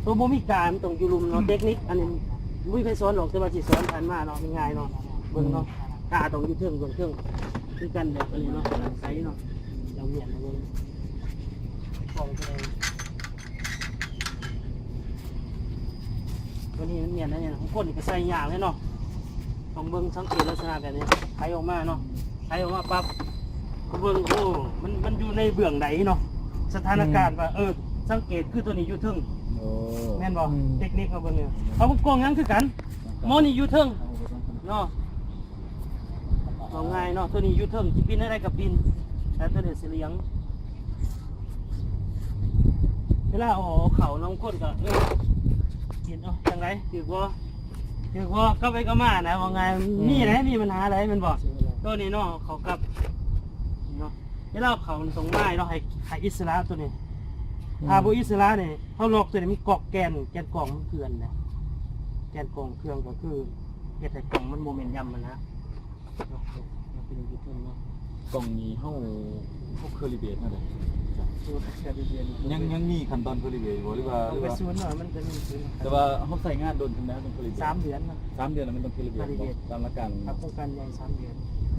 ตัวบ่มีการตรงอยู่ลุมเนาะเทคนิคอันนี้มุ้ยไปสอนหรอกแต่ว่าสิสอนผ่านมาเนาะง่ายๆเนาะเบิ่งเนาะตาตรงอยู่เทิงเบิ่งเทิงคือกันแบบอันนี้เนาะใสเนาะเราเมียนเบิ่งของตัวนี้มันเมียนนะเนี่ยของคนนี่ก็ใส่ยากเลยเนาะต้องเบิ่งสังเกตลักษณะแบบนี้ไถออกมาเนาะไถออกมาปั๊บก็เบิ่งโอ้มันอยู่ในเบื้องใดเนาะสถานการณ์ว่าสังเกตคือตัวนี้อยู่เทิงแม่นบ่เทคนิคมาเบิ่งเนี่ยเขากองยังคือกันหมอนี่อยู่เทิงเนาะเอาง่ายเนาะตัวนี้อยู่เทิงสิปีนอะไรกับปีนแต่ตัวนี้สิเลี้ยงเวลาเอาเขาน้องคนก็กินเอาจังไรถือว่าก็ไปก็มานะว่าไงนี่ไหนมีปัญหาอะไรมันบอกตัวนี้เนาะเขากับเนาะเวลาเขาตรงไม้เนาะให้อิสระตัวนี้ถ้าบุอิสระเนี่ยเขาล็อกตัวนี้มันเกาะแกนกล่องมันเกลื่อนนะแกนกล่องเครื่องก็คือเฮ็ดให้กล่องมันโมเมนต์ย่ำมันนะกล่องนี้เฮาพวกเคอริเบตนั่นแหละ สูตรแคดิเบียนยังมีขั้นตอนเคอริเบตบ่หรือว่าไปศูนย์หน่อยมันจะมีศูนย์แต่ว่าเฮาใส่งานโดนถึงแล้วต้องเคอริเบต 3 เดือนนะ 3 เดือนแล้วมันต้องเคอริเบตตามหลักการ ครับโครงการใหญ่3 เดือน